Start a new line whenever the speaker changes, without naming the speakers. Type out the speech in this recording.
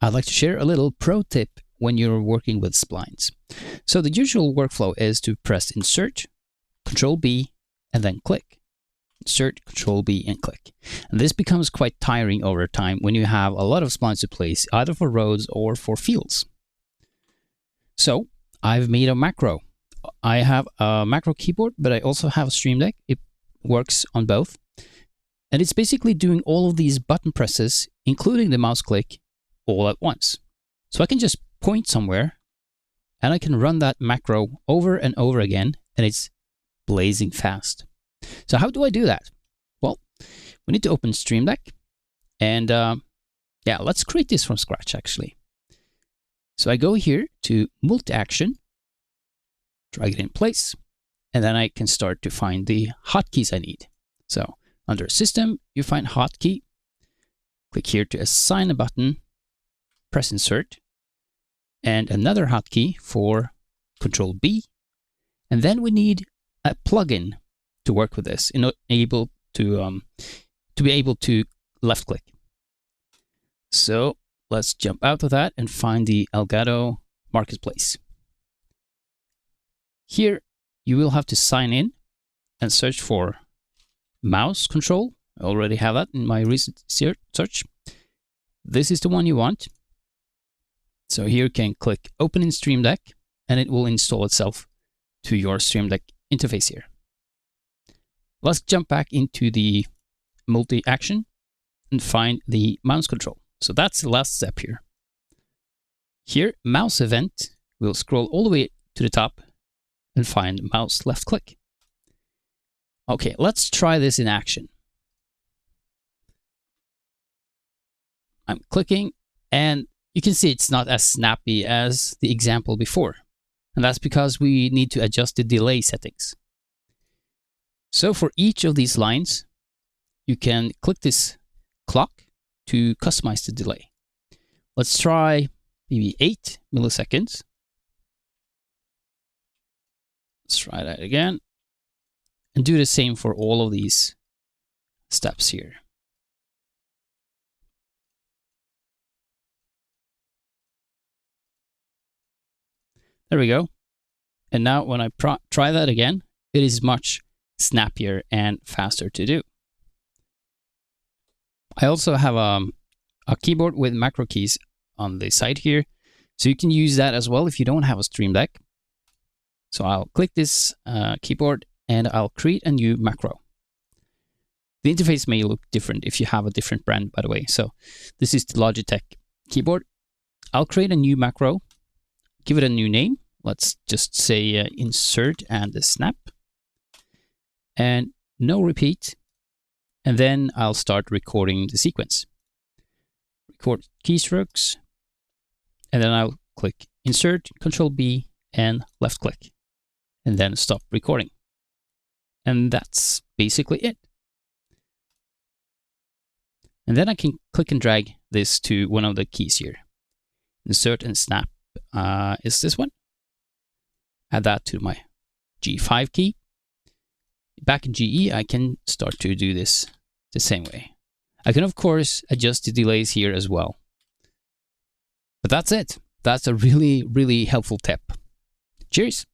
I'd like to share a little pro tip when you're working with splines. So the usual workflow is to press Insert, Control B, and then click. Insert, Control B, and click. And this becomes quite tiring over time when you have a lot of splines to place, either for roads or for fields. So I've made a macro. I have a macro keyboard, but I also have a Stream Deck. It works on both. And it's basically doing all of these button presses, including the mouse click, all at once. So I can just point somewhere and I can run that macro over and over again, and it's blazing fast. So how do I do that? Well, we need to open Stream Deck, and yeah, let's create this from scratch actually. So I go here to multi-action, drag it in place, and then I can start to find the hotkeys I need. So under System, you find Hotkey, click here to assign a button, press Insert, and another hotkey for Control B, and then we need a plugin to work with this, to be able to left click. So let's jump out of that and find the Elgato Marketplace. Here you will have to sign in and search for mouse control. I already have that in my recent search. This is the one you want. So here you can click Open in Stream Deck, and it will install itself to your Stream Deck interface here. Let's jump back into the multi-action and find the mouse control. So that's the last step here. Here, mouse event, we'll scroll all the way to the top and find mouse left click. Okay, let's try this in action. I'm clicking, and you can see it's not as snappy as the example before. And that's because we need to adjust the delay settings. So for each of these lines, you can click this clock to customize the delay. Let's try maybe 8 milliseconds. Let's try that again. And do the same for all of these steps here. There we go. And now when I try that again, it is much snappier and faster to do. I also have a keyboard with macro keys on the side here, so you can use that as well if you don't have a Stream Deck. So I'll click this keyboard and I'll create a new macro. The interface may look different if you have a different brand, by the way. So this is the Logitech keyboard. I'll create a new macro, give it a new name. Let's just say Insert and the Snap. And no repeat. And then I'll start recording the sequence. Record keystrokes. And then I'll click Insert, Control B, and left click. And then stop recording. And that's basically it. And then I can click and drag this to one of the keys here. Insert and Snap is this one. Add that to my G5 key. Back in GE, I can start to do this the same way. I can, of course, adjust the delays here as well. But that's it. That's a really, really helpful tip. Cheers.